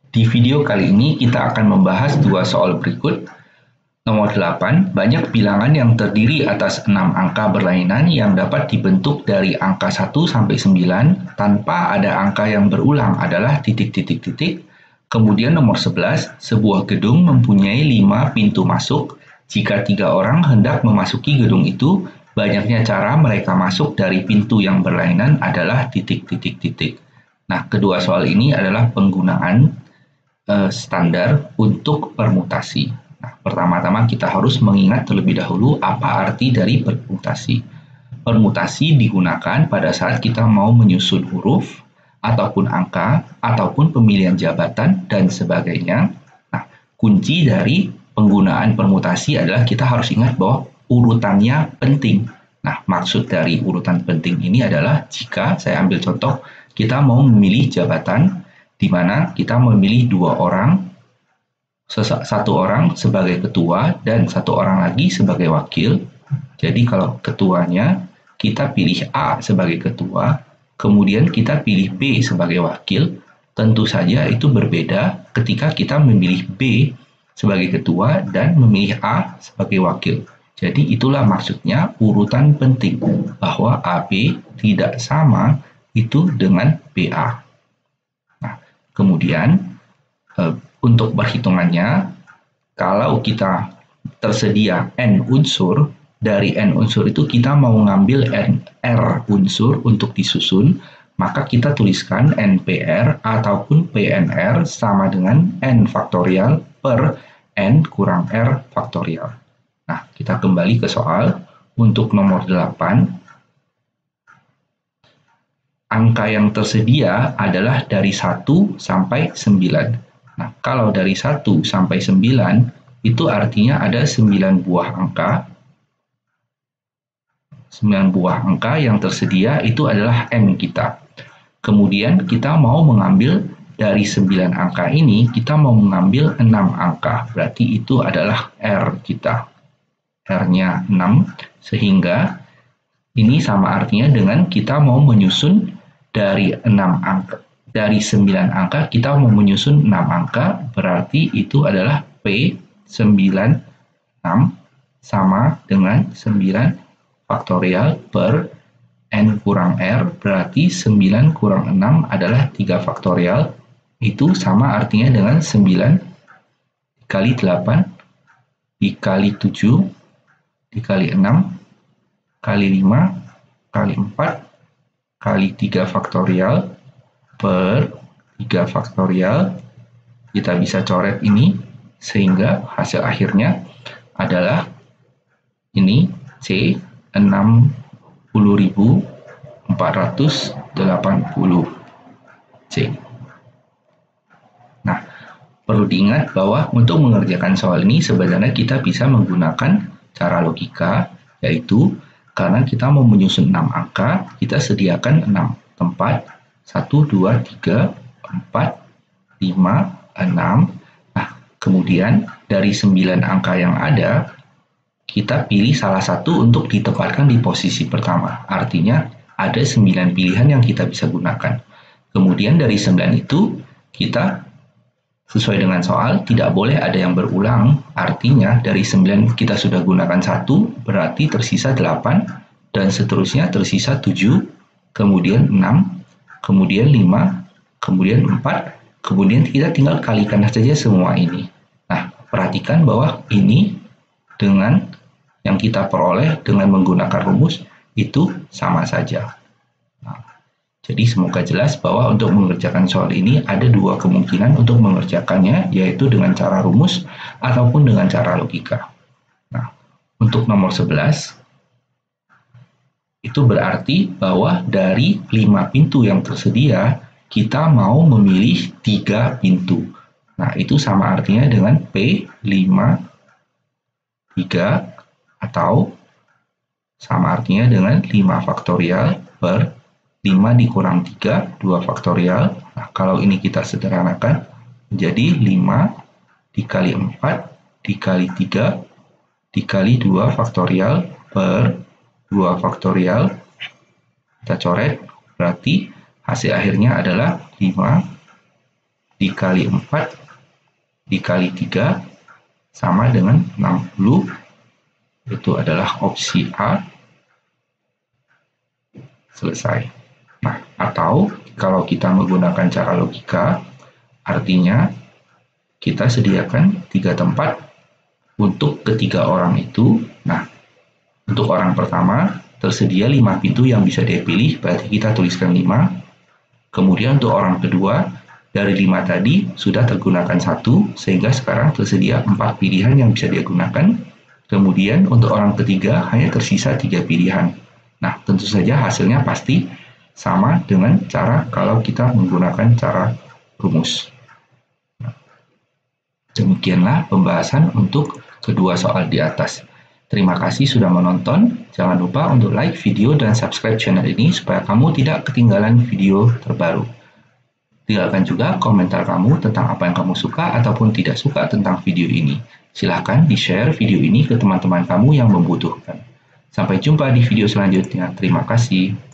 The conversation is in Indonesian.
Di video kali ini kita akan membahas dua soal berikut. Nomor 8, banyak bilangan yang terdiri atas 6 angka berlainan yang dapat dibentuk dari angka 1 sampai 9 tanpa ada angka yang berulang adalah titik-titik-titik. Kemudian nomor 11, sebuah gedung mempunyai 5 pintu masuk. Jika 3 orang hendak memasuki gedung itu, banyaknya cara mereka masuk dari pintu yang berlainan adalah titik-titik-titik. Nah, kedua soal ini adalah penggunaan standar untuk permutasi. Nah, pertama-tama kita harus mengingat terlebih dahulu apa arti dari permutasi. Permutasi digunakan pada saat kita mau menyusun huruf, ataupun angka, ataupun pemilihan jabatan, dan sebagainya. Nah, kunci dari penggunaan permutasi adalah kita harus ingat bahwa urutannya penting. Nah, maksud dari urutan penting ini adalah jika saya ambil contoh, kita mau memilih jabatan, di mana kita memilih 2 orang, satu orang sebagai ketua dan satu orang lagi sebagai wakil. Jadi kalau ketuanya kita pilih A sebagai ketua, kemudian kita pilih B sebagai wakil, tentu saja itu berbeda ketika kita memilih B sebagai ketua dan memilih A sebagai wakil. Jadi itulah maksudnya urutan penting, bahwa AB tidak sama itu dengan BA. Nah, kemudian untuk perhitungannya, kalau kita tersedia N unsur, dari N unsur itu kita mau ngambil R unsur untuk disusun, maka kita tuliskan NPR ataupun PNR sama dengan N faktorial per N kurang R faktorial. Nah, kita kembali ke soal. Untuk nomor 8, angka yang tersedia adalah dari 1 sampai 9. Nah, kalau dari 1 sampai 9, itu artinya ada 9 buah angka. 9 buah angka yang tersedia itu adalah N kita. Kemudian kita mau mengambil dari 9 angka ini, kita mau mengambil 6 angka. Berarti itu adalah R kita. R-nya 6, sehingga ini sama artinya dengan kita mau menyusun dari 6 angka. Dari 9 angka kita mau menyusun 6 angka, berarti itu adalah P96 sama dengan 9 faktorial per N kurang R, berarti 9 kurang 6 adalah 3 faktorial, itu sama artinya dengan 9 dikali 8 dikali 7 dikali 6 kali 5 kali 4 kali 3 faktorial per 3 faktorial. Kita bisa coret ini sehingga hasil akhirnya adalah ini C 60.480 C. Nah, perlu diingat bahwa untuk mengerjakan soal ini sebenarnya kita bisa menggunakan cara logika, yaitu karena kita mau menyusun 6 angka, kita sediakan 6 tempat. 1, 2, 3, 4, 5, 6. Nah, kemudian dari 9 angka yang ada, kita pilih salah satu untuk ditempatkan di posisi pertama. Artinya, ada 9 pilihan yang kita bisa gunakan. Kemudian dari 9 itu, kita sesuai dengan soal, tidak boleh ada yang berulang. Artinya, dari 9 kita sudah gunakan 1, berarti tersisa 8, dan seterusnya tersisa 7, kemudian 6, kemudian 5, kemudian 4, kemudian kita tinggal kalikan saja semua ini. Nah, perhatikan bahwa ini dengan yang kita peroleh dengan menggunakan rumus itu sama saja. Nah, jadi semoga jelas bahwa untuk mengerjakan soal ini ada dua kemungkinan untuk mengerjakannya, yaitu dengan cara rumus ataupun dengan cara logika. Nah, untuk nomor 11, itu berarti bahwa dari 5 pintu yang tersedia, kita mau memilih 3 pintu. Nah, itu sama artinya dengan P5, 3, atau sama artinya dengan 5 faktorial per 5 dikurang 3, 2 faktorial. Nah, kalau ini kita sederhanakan, menjadi 5 dikali 4 dikali 3 dikali 2 faktorial per 2 faktorial, kita coret, berarti hasil akhirnya adalah 5 dikali 4 dikali 3 sama dengan 60. Itu adalah opsi A. Selesai. Nah, atau kalau kita menggunakan cara logika, artinya kita sediakan 3 tempat untuk ketiga orang itu. Nah, untuk orang pertama tersedia 5 pintu yang bisa dia pilih, berarti kita tuliskan 5. Kemudian untuk orang kedua, dari 5 tadi sudah tergunakan 1, sehingga sekarang tersedia 4 pilihan yang bisa dia gunakan. Kemudian untuk orang ketiga hanya tersisa 3 pilihan. Nah, tentu saja hasilnya pasti sama dengan cara kalau kita menggunakan cara rumus. Demikianlah pembahasan untuk kedua soal di atas. Terima kasih sudah menonton. Jangan lupa untuk like video dan subscribe channel ini supaya kamu tidak ketinggalan video terbaru. Tinggalkan juga komentar kamu tentang apa yang kamu suka ataupun tidak suka tentang video ini. Silahkan di-share video ini ke teman-teman kamu yang membutuhkan. Sampai jumpa di video selanjutnya. Terima kasih.